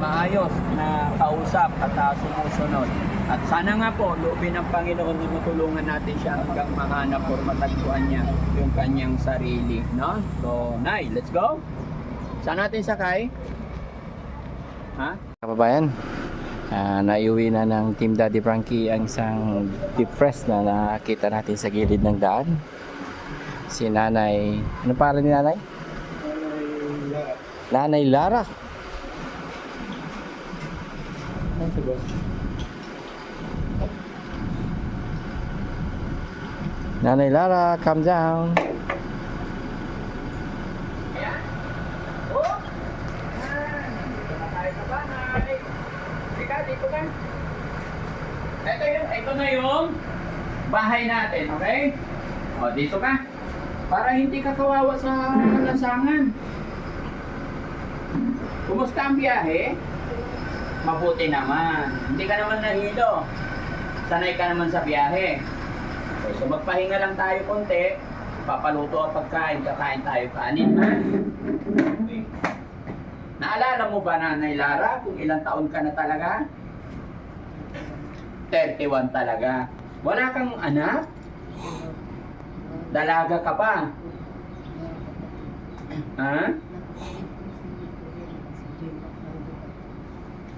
maayos na kausap at sumusunod. At sana nga po, loobin ng Panginoon na matulungan natin siya hanggang mahanap o matagpuan niya yung kanyang sarili. No? So, Nay, let's go. Saan natin sakay? Ha? Kababayan, naiuwi na ng Team Daddy Frankie ang isang deep fresh na nakita natin sa gilid ng daan. Si Nanay, ano pangalan ni Nanay? Nanay Lara. Nanay Lara, calm down. Ito na yung bahay natin, okay? O, dito ka. Para hindi ka kawawa sa lansangan. Kumusta ang biyahe? Mabuti naman. Hindi ka naman nahilo. Sanay ka naman sa biyahe. Okay, so magpahinga lang tayo konti. Papaluto ang pagkain. Kakain tayo kanin, ha? Okay. Naalala mo ba, Nanay Lara, kung ilang taon ka na talaga? 31 talaga. Wala kang anak? Dalaga ka pa? Ha?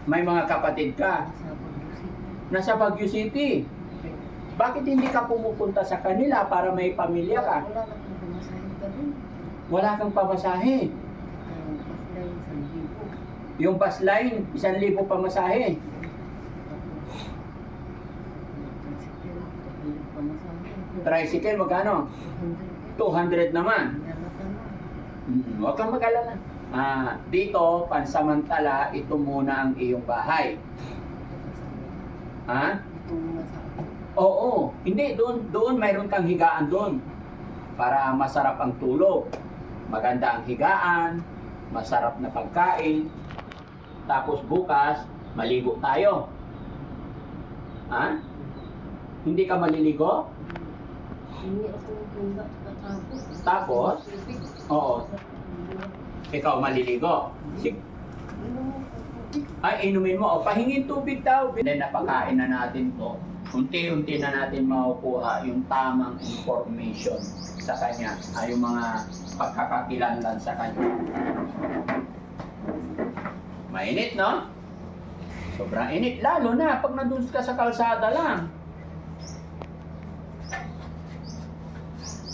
May mga kapatid ka? Nasa Baguio City. Bakit hindi ka pumupunta sa kanila para may pamilya ka? Wala kang pamasahe. Yung bus line, 1,000 pamasahe. Tricycle, magkano? 200 naman. Huwag kang mag-alala. Dito, pansamantala, ito muna ang iyong bahay. Ha? Oo. Hindi, doon mayroon kang higaan doon. Para masarap ang tulog. Maganda ang higaan, masarap na pagkain. Tapos bukas, maligo tayo. Ha? Hindi ka maliligo? Tapos? Oo. Ikaw maliligo. Ay, inumin mo. O, pahingin tubig daw. Then, napakain na natin to. Unti-unti na natin makukuha yung tamang information sa kanya. Ay, yung mga pagkakakilanlan sa kanya. Mainit, no? Sobrang init. Lalo na pag nandun ka sa kalsada lang.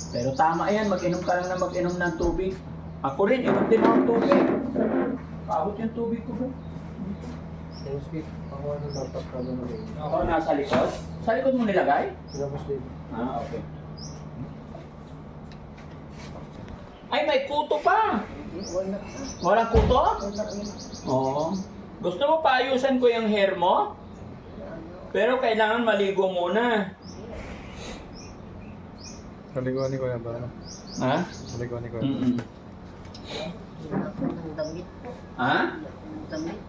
Pero tama yan. Mag-inom ka lang na mag-inom ng tubig. Ako rin, inom din ako tubig. Pagod yung tubig ko. Ako nasa likod? Sa likod mo nilagay? Okay. Ay, may kuto pa! Walang kuto? Oo. Gusto mo paayusan ko yung hair mo? Pero kailangan maligo muna. Kaliguan ni Kuya ba? Ha? Kaliguan ni Kuya. Ha?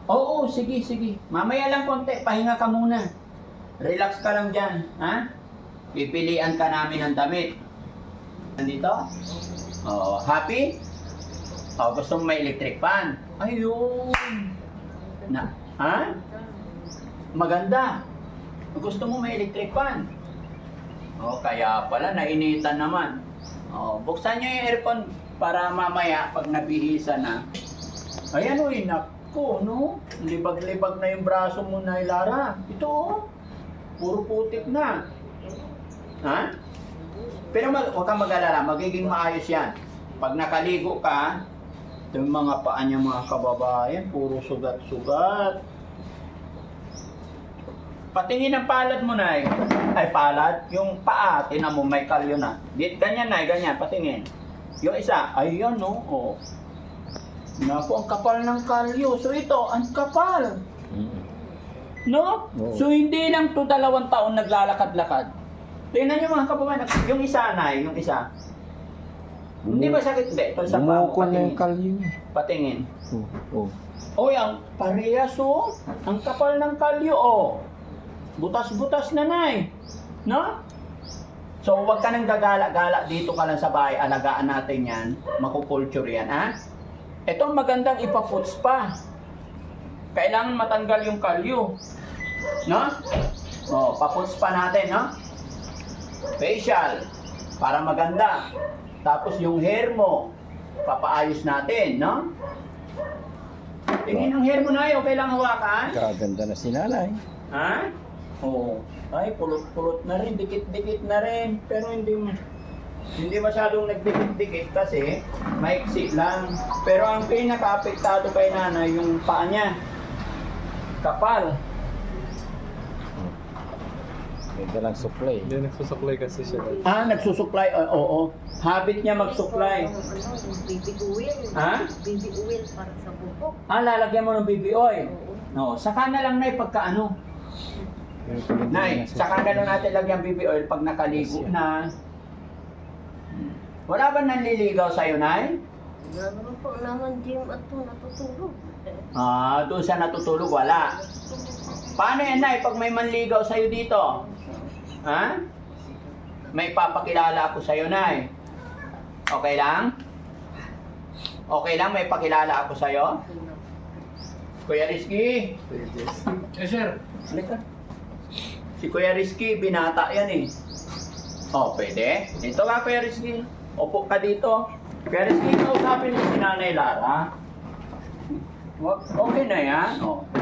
Oo, sige. Mamaya lang konti, pahinga ka muna. Relax ka lang dyan, ha? Pipilian ka namin ng damit. Nandito? Oo, happy? O, gusto mo may electric fan? Ayun! Ha? Maganda. Gusto mo may electric fan? O, kaya pala, nainitan naman. O, buksan nyo yung aircon para mamaya, pag nabihisa na. Ayan o, naku, no? Libag-libag na yung braso mo na, Lara. Ito, puro putik na. Ha? Pero huwag kang mag-alala, magiging maayos yan. Pag nakaligo ka, yung mga paa niya mga kababayan, puro sugat-sugat. Patingin ang palad mo, Nay. Ay, palad? Yung paa, tinan mo, may kalyo na. Ganyan, Nay, ganyan, patingin. Yung isa, ayan, no? Oh. Naku, ang kapal ng kalyo. So ito, ang kapal. No? So hindi lang to 2 taon naglalakad-lakad. Tingnan nyo mga kababayan, yung isa, Nay, yung isa. Hindi ba sakit? Hindi, ito sa paa mo, patingin. Patingin. Oh, ang parehas, oh. Ang kapal ng kalyo, oh. Butas-butas na, Nay. No? So, huwag ka nang gagala-gala dito ka lang sa bahay. Alagaan natin yan. Makukulture yan, ha? Ito magandang ipaputs pa. kailangan matanggal yung kalyo. No? O, paputs pa natin, no? Facial, para maganda. Tapos yung hair mo, papaayos natin, no? Tingin ang hair mo na okay lang hawakan? Kaganda na si nanay. Ha? Oo. Ay, pulot-pulot na rin, dikit-dikit na rin. Pero hindi masyadong nagdikit-dikit kasi maiksi lang. Pero ang pinaka-apektado kay nanay, yung paa niya. Kapal. Ganda lang supply. Hindi, nagsusuklay kasi siya. Nagsusupply. Oo. Habit niya mag-supply. Yung baby oil. Ha? Baby oil para sa bubok. Lalagyan mo ng baby oil. Oo. No, saka na lang na pagkaano. Nay, saka na lang natin lagyan baby oil pag nakaligo na. Wala ba nanliligaw sa'yo, Nay? Wala naman po naman gym at to natutulog. Doon sa natutulog, wala. Paano yan, Nay, pag may manligaw sa'yo dito? Ha? May papakilala ako sa'yo, Nay. Okay lang? Okay lang, may pakilala ako sa'yo? Kuya Rizky. Yes, sir. Halika. Si Kuya Rizky, binata yan eh. Pwede? Ito nga, Kuya Rizky. Upo ka dito. Kuya Rizky, kausapin mo si Nanay Lara. Okay na yan.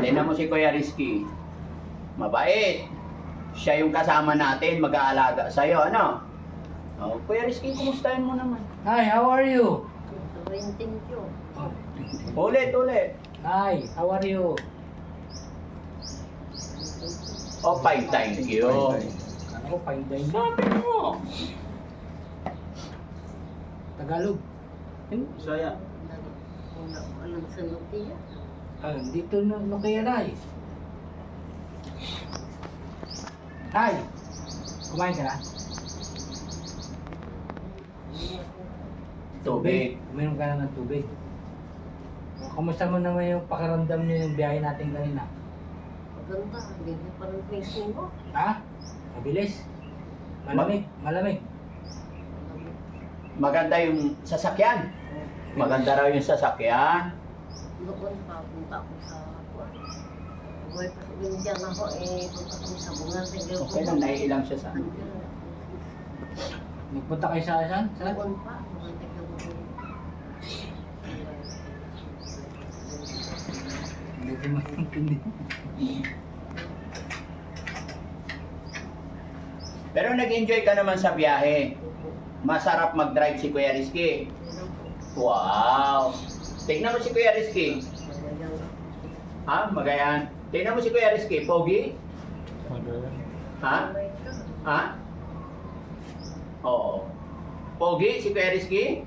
Tignan mo si Kuya Rizky. Mabait. Siya yung kasama natin, mag-aalaga sa'yo, ano? Kuya Rizky, kumustahin mo naman? Hi, how are you? Thank you. Ulit. Hi, how are you? Fine, thank you. Ako, fine day. Sabi mo. Tagalog. Saya. Wala ko alam sa Nokia. Dito no kaya Nay. Tay, kumain ka na? Tubig. Uminom ka na ng tubig. Kamusta mo naman yung pakiramdam niyo yung biyahe natin kanina? Maganda. Hindi pa rin facing mo. Ha? Mabilis? Malamig? Malamig? Maganda yung sasakyan. Maganda raw yung sasakyan. Noon pa, punta ako sa kuwan. Buhay pa sa Bindiyan ako, punta kami sa bunga. Okay lang, naiilang siya sa Nagpunta kayo sa saan? Saan? Noon pa, maganda ka mo. Hindi ko maintindihan. Pero nag-enjoy ka naman sa biyahe. Masarap mag-drive si Kuya Rizky. Wow! Tignan mo si Kuya Rizky. Magayan. Tignan mo si Kuya Rizky. Pogi? Ha? Oo. Pogi si Kuya Rizky?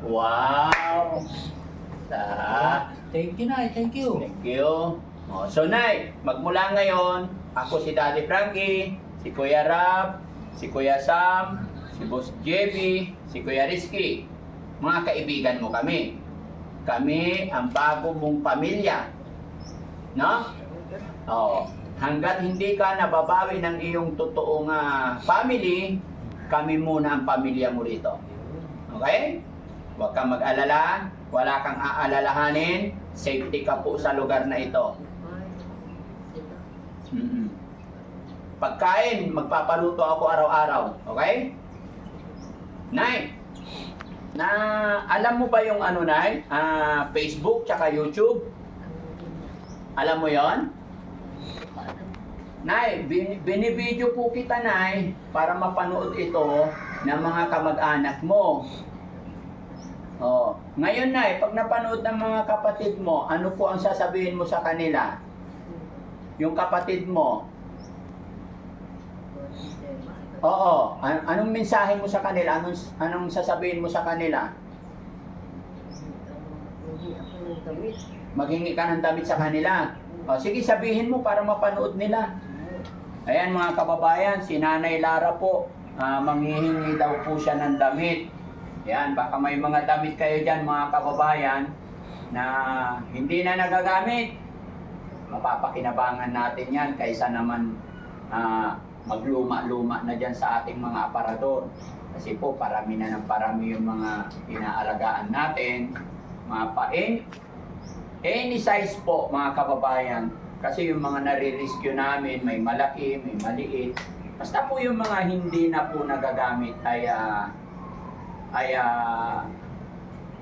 Wow! Thank you, Nay. Thank you. Thank you. So, Nay, magmula ngayon, ako si Daddy Frankie, si Kuya Rab, si Kuya Sam, si Boss JB, si Kuya Rizky. Mga kaibigan mo kami. Kami ang bago mong pamilya. No? Hanggat hindi ka nababawi ng iyong totoong family, kami muna ang pamilya mo rito. Okay? Huwag kang mag-alala, wala kang aalalahanin, safety ka po sa lugar na ito. Pagkain, magpapaluto ako araw-araw. Okay? Nay, alam mo ba yung Nay? Facebook tsaka YouTube? Alam mo yon? Nay, binibidyo po kita, Nay, para mapanood ito ng mga kamag-anak mo. Ngayon, Nay, pag napanood ng mga kapatid mo, ano po ang sasabihin mo sa kanila? Yung kapatid mo. Anong mensahe mo sa kanila? Anong sasabihin mo sa kanila? Maghingi ka ng damit sa kanila. Sige, sabihin mo para mapanood nila. Ayan mga kababayan, si Nanay Lara po, manghihingi daw po siya ng damit. Yan, baka may mga damit kayo dyan mga kababayan na hindi na nagagamit. Mapapakinabangan natin yan kaysa naman magluma-luma na dyan sa ating mga aparador. Kasi po parami na ng parami yung mga inaalagaan natin. Mga pain, Any size po mga kababayan. Kasi yung mga nare-rescue namin, may malaki, may maliit. Basta po yung mga hindi na po nagagamit ay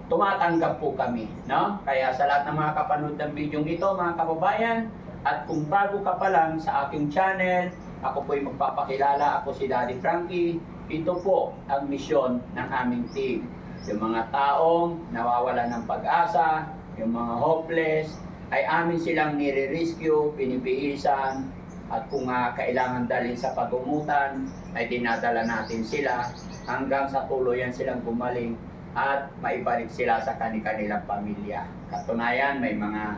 tumatanggap po kami, no? Kaya sa lahat ng mga kapanood ng video ito, mga kababayan, at kung bago ka pa lang sa aking channel, ako po'y magpapakilala, ako si Daddy Frankie. Ito po ang misyon ng aming team. Yung mga taong nawawalan ng pag-asa, yung mga hopeless, ay amin silang nire-rescue, pinipihisan, at kung kailangan dalhin sa pagumutan, ay dinadala natin sila hanggang sa tuluyan silang gumaling at maibalik sila sa kanilang pamilya. Katunayan, may mga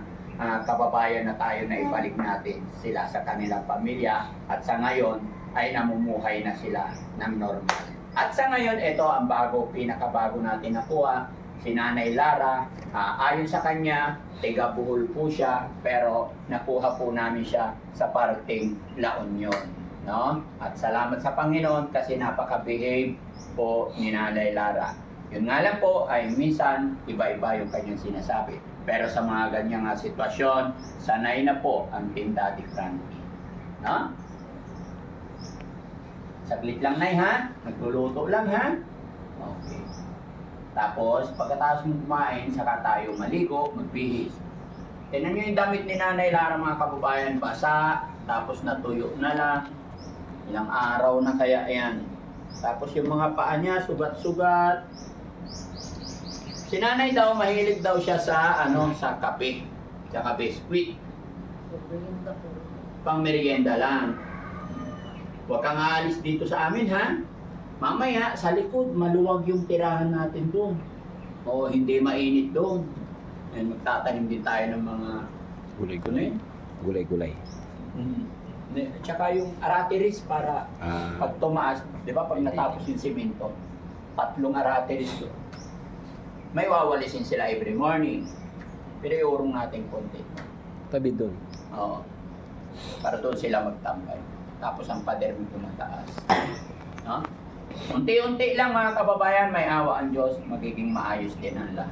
kababayan na tayo na ibalik natin sila sa kanilang pamilya at sa ngayon ay namumuhay na sila ng normal. At sa ngayon, ito ang pinakabago natin nakuha, si Nanay Lara. Ayon sa kanya, tiga Bohol po siya, pero nakuha po namin siya sa parting La Union. No? At salamat sa Panginoon kasi napaka-behave po ni Nanay Lara. Yun nga lang po ay minsan iba-iba yung kanyang sinasabi. Pero sa mga ganyang sitwasyon, sanay na po ang Team Daddy Frankie. No? Saglit lang, Nay, ha? Nagluluto lang, ha? Okay. Tapos, pagkatapos mong kumain, saka tayo maligo, magbihis. Tignan nyo yung damit ni Nanay Lara, mga kababayan, basa, tapos natuyo na lang. Ilang araw na kaya yan. Tapos yung mga paa niya, sugat-sugat. Si Nanay daw, mahilig daw siya sa, sa kape. Tsaka biskuit. Merienda po. Pang merienda lang. Huwag kang aalis dito sa amin, ha? Mamaya, sa likod, maluwag yung tirahan natin doon. O hindi mainit doon. And magtatanim din tayo ng mga Gulay-gulay. Gulay-gulay. Tsaka yung aratiris para pag tumaas, di ba pag natapos yung simento, 3 aratiris doon. May wawalisin sila every morning. Pero iurong natin konti. Tabi doon. Oo. Para doon sila magtambay. Tapos ang pader mo tumataas. No? Unti-unti lang mga kababayan, may awa ang Diyos, magiging maayos din ang lahat.